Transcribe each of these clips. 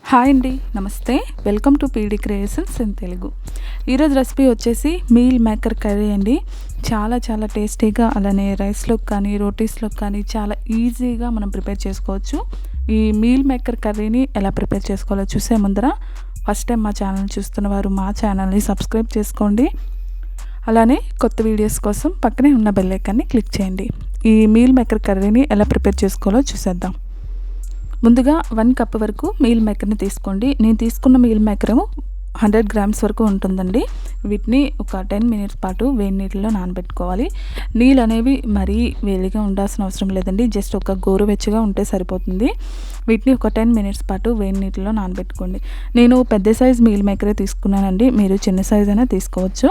Hi అండి, నమస్తే. Welcome to PD creations in Telugu. ఈరోజు రెసిపీ వచ్చేసి మీల్ మేకర్ కర్రీ అండి. చాలా చాలా టేస్టీగా, అలానే రైస్లోకి కానీ రోటీస్లోకి కానీ చాలా ఈజీగా మనం ప్రిపేర్ చేసుకోవచ్చు. ఈ మీల్ మేకర్ కర్రీని ఎలా ప్రిపేర్ చేసుకోవాలో చూసే ముందర ఫస్ట్ టైం మా ఛానల్ చూస్తున్న వారు మా ఛానల్ని సబ్స్క్రైబ్ చేసుకోండి. అలానే కొత్త వీడియోస్ కోసం పక్కనే ఉన్న బెల్ ఐకాన్ని క్లిక్ చేయండి. ఈ మీల్ మేకర్ కర్రీని ఎలా ప్రిపేర్ చేసుకోవాలో చూసేద్దాం. ముందుగా 1 కప్ వరకు మీల్ మేకర్ని తీసుకోండి. నేను తీసుకున్న మీల్ మేకర్ 100 గ్రామ్స్ వరకు ఉంటుందండి. వీటిని ఒక 10 మినిట్స్ పాటు వేడి నీటిలో నానబెట్టుకోవాలి. నీళ్ళు అనేవి మరీ వేడిగా ఉండాల్సిన అవసరం లేదండి, జస్ట్ ఒక గోరువెచ్చగా ఉంటే సరిపోతుంది. వీటిని ఒక 10 మినిట్స్ పాటు వేడి నీటిలో నానబెట్టుకోండి. నేను పెద్ద సైజ్ మీల్ మేకరే తీసుకున్నానండి, మీరు చిన్న సైజ్ అయినా తీసుకోవచ్చు.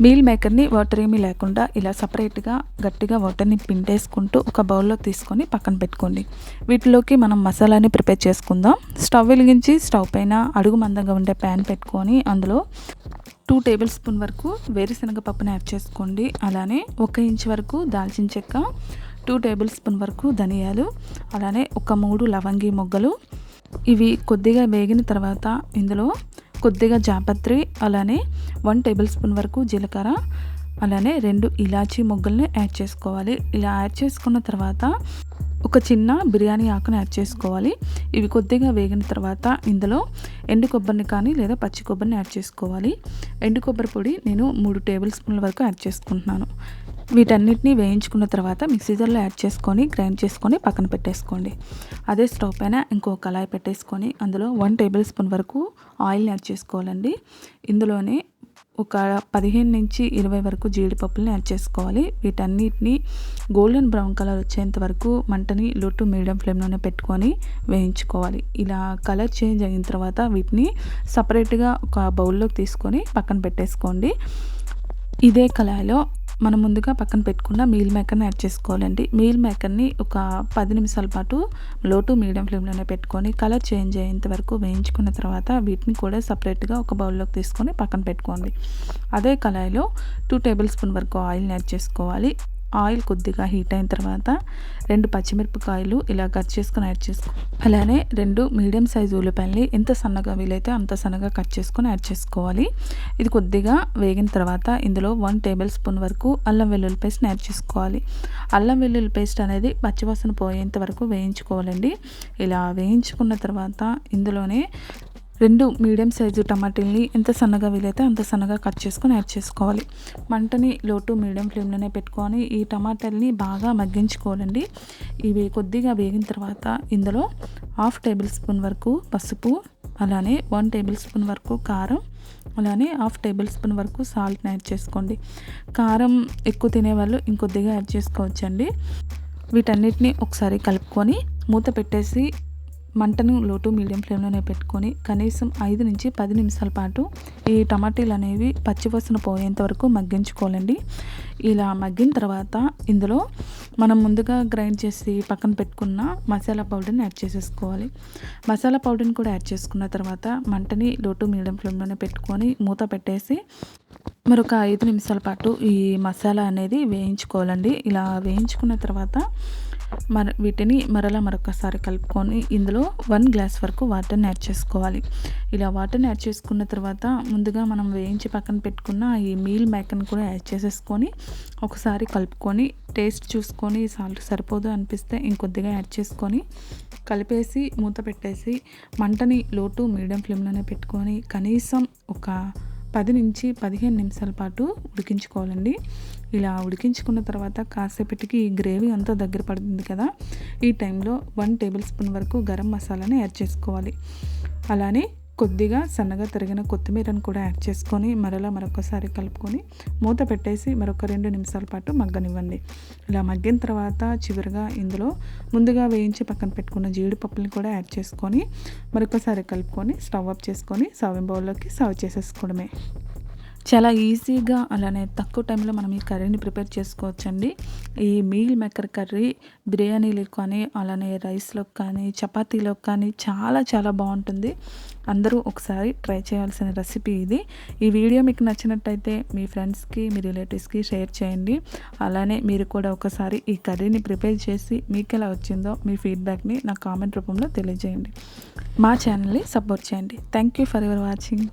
మీల్ మేకర్ని వాటర్ ఏమీ లేకుండా ఇలా సపరేట్గా గట్టిగా వాటర్ని పిండేసుకుంటూ ఒక బౌల్లోకి తీసుకొని పక్కన పెట్టుకోండి. వీటిలోకి మనం మసాలాని ప్రిపేర్ చేసుకుందాం. స్టవ్ వెలిగించి స్టవ్ పైన అడుగు మందంగా ఉండే ప్యాన్ పెట్టుకొని అందులో 2 టేబుల్ స్పూన్ వరకు వేరుశనగ పప్పుని యాడ్ చేసుకోండి. అలానే 1 ఇంచ్ వరకు దాల్చిన చెక్క, 2 టేబుల్ స్పూన్ వరకు ధనియాలు, అలానే ఒక 3 లవంగి మొగ్గలు. ఇవి కొద్దిగా వేగిన తర్వాత ఇందులో కొద్దిగా జాపత్రి, అలానే 1 టేబుల్ స్పూన్ వరకు జీలకర్ర, అలానే 2 ఇలాచీ మొగ్గల్ని యాడ్ చేసుకోవాలి. ఇలా యాడ్ చేసుకున్న తర్వాత ఒక చిన్న బిర్యానీ ఆకుని యాడ్ చేసుకోవాలి. ఇవి కొద్దిగా వేగిన తర్వాత ఇందులో ఎండు కొబ్బరిని కానీ లేదా పచ్చి కొబ్బరిని యాడ్ చేసుకోవాలి. ఎండు కొబ్బరి పొడి నేను 3 టేబుల్ స్పూన్ల వరకు యాడ్ చేసుకుంటున్నాను. వీటన్నిటిని వేయించుకున్న తర్వాత మిక్సీ జార్లో యాడ్ చేసుకొని గ్రైండ్ చేసుకొని పక్కన పెట్టేసుకోండి. అదే స్టవ్ పైన ఇంకో కళాయి పెట్టేసుకొని అందులో 1 టేబుల్ స్పూన్ వరకు ఆయిల్ని యాడ్ చేసుకోవాలండి. ఇందులోనే ఒక 15 నుంచి 20 వరకు జీడిపప్పులను యాడ్ చేసుకోవాలి. వీటన్నిటిని గోల్డెన్ బ్రౌన్ కలర్ వచ్చేంత వరకు మంటని లో టు మీడియం ఫ్లేమ్లోనే పెట్టుకొని వేయించుకోవాలి. ఇలా కలర్ చేంజ్ అయిన తర్వాత వీటిని సపరేట్గా ఒక బౌల్లోకి తీసుకొని పక్కన పెట్టేసుకోండి. ఇదే కళాయిలో మనం ముందుగా పక్కన పెట్టుకున్న మీల్ మేకర్ని యాడ్ చేసుకోవాలండి. మీల్ మేకర్ని ఒక 10 నిమిషాల పాటు లో టు మీడియం ఫ్లేమ్లోనే పెట్టుకొని కలర్ చేంజ్ అయ్యేంత వరకు వేయించుకున్న తర్వాత వీటిని కూడా సపరేట్గా ఒక బౌల్లోకి తీసుకొని పక్కన పెట్టుకోండి. అదే కళాయిలో 2 టేబుల్ స్పూన్ వరకు ఆయిల్ని యాడ్ చేసుకోవాలి. ఆయిల్ కొద్దిగా హీట్ అయిన తర్వాత 2 పచ్చిమిరపకాయలు ఇలా కట్ చేసుకొని యాడ్ చేసుకోవాలి. అలానే 2 మీడియం సైజు ఉల్లిపాయలని ఎంత సన్నగా వీలైతే అంత సన్నగా కట్ చేసుకొని యాడ్ చేసుకోవాలి. ఇది కొద్దిగా వేగిన తర్వాత ఇందులో 1 టేబుల్ స్పూన్ వరకు అల్లం వెల్లుల్లి పేస్ట్ని యాడ్ చేసుకోవాలి. అల్లం వెల్లుల్లి పేస్ట్ అనేది పచ్చివాసన పోయేంత వరకు వేయించుకోవాలండి. ఇలా వేయించుకున్న తర్వాత ఇందులోనే 2 మీడియం సైజు టమాటీల్ని ఎంత సన్నగా వీలైతే అంత సన్నగా కట్ చేసుకొని యాడ్ చేసుకోవాలి. మంటని లో టు మీడియం ఫ్లేమ్లోనే పెట్టుకొని ఈ టమాటాలని బాగా మగ్గించుకోవాలండి. ఇవి కొద్దిగా వేగిన తర్వాత ఇందులో 1/2 టేబుల్ స్పూన్ వరకు పసుపు, అలానే 1 టేబుల్ స్పూన్ వరకు కారం, అలానే 1/2 టేబుల్ స్పూన్ వరకు సాల్ట్ని యాడ్ చేసుకోండి. కారం ఎక్కువ తినేవాళ్ళు ఇంకొద్దిగా యాడ్ చేసుకోవచ్చండి. వీటన్నిటిని ఒకసారి కలుపుకొని మూత పెట్టేసి మంటను లో టు మీడియం ఫ్లేమ్లోనే పెట్టుకొని కనీసం 5 నుంచి 10 నిమిషాల పాటు ఈ టమాటీలు అనేవి పచ్చివాసన పోయేంత వరకు మగ్గించుకోవాలండి. ఇలా మగ్గిన తర్వాత ఇందులో మనం ముందుగా గ్రైండ్ చేసి పక్కన పెట్టుకున్న మసాలా పౌడర్ని యాడ్ చేసేసుకోవాలి. మసాలా పౌడర్ని కూడా యాడ్ చేసుకున్న తర్వాత మంటని లో టు మీడియం ఫ్లేమ్లోనే పెట్టుకొని మూత పెట్టేసి మరొక 5 నిమిషాల పాటు ఈ మసాలా అనేది వేయించుకోవాలండి. ఇలా వేయించుకున్న తర్వాత వీటిని మరొకసారి కలుపుకొని ఇందులో 1 గ్లాస్ వరకు వాటర్ని యాడ్ చేసుకోవాలి. ఇలా వాటర్ని యాడ్ చేసుకున్న తర్వాత ముందుగా మనం వేయించి పక్కన పెట్టుకున్న ఈ మీల్ మేకర్ని కూడా యాడ్ చేసేసుకొని ఒకసారి కలుపుకొని టేస్ట్ చూసుకొని సాల్ట్ సరిపోదు అనిపిస్తే ఇంకొద్దిగా యాడ్ చేసుకొని కలిపేసి మూత పెట్టేసి మంటని లో టు మీడియం ఫ్లేమ్లోనే పెట్టుకొని కనీసం ఒక 10 నుంచి 15 నిమిషాల పాటు ఉడికించుకోవాలండి. ఇలా ఉడికించుకున్న తర్వాత కాసేపటికి ఈ గ్రేవీ అంతా దగ్గర పడుతుంది కదా, ఈ టైంలో 1 టేబుల్ స్పూన్ వరకు గరం మసాలాని యాడ్ చేసుకోవాలి. అలానే కొద్దిగా సన్నగా తరిగిన కొత్తిమీరను కూడా యాడ్ చేసుకొని మరొకసారి కలుపుకొని మూత పెట్టేసి మరొక 2 నిమిషాల పాటు మగ్గనివ్వండి. ఇలా మగ్గిన తర్వాత చివరిగా ఇందులో ముందుగా వేయించి పక్కన పెట్టుకున్న జీడిపప్పుని కూడా యాడ్ చేసుకొని మరొకసారి కలుపుకొని స్టవ్ ఆఫ్ చేసుకొని సర్వింగ్ బౌల్లోకి సర్వ్ చేసేసుకోవడమే. చాలా ఈజీగా అలానే తక్కువ టైంలో మనం ఈ కర్రీని ప్రిపేర్ చేసుకోవచ్చండి. ఈ మీల్ మేకర్ కర్రీ బిర్యానీలోకి కానీ, అలానే రైస్‌లోకి కానీ, చపాతీలోకి కానీ చాలా చాలా బావుంటుంది. అందరూ ఒకసారి ట్రై చేయాల్సిన రెసిపీ ఇది. ఈ వీడియో మీకు నచ్చినట్టయితే మీ ఫ్రెండ్స్‌కి, మీ రిలేటివ్స్‌కి షేర్ చేయండి. అలానే మీరు కూడా ఒకసారి ఈ కర్రీని ప్రిపేర్ చేసి మీకెలా వచ్చిందో మీ ఫీడ్‌బ్యాక్‌ని నాకు కామెంట్ రూపంలో తెలియజేయండి. మా ఛానల్‌ని సపోర్ట్ చేయండి. Thank you for your watching.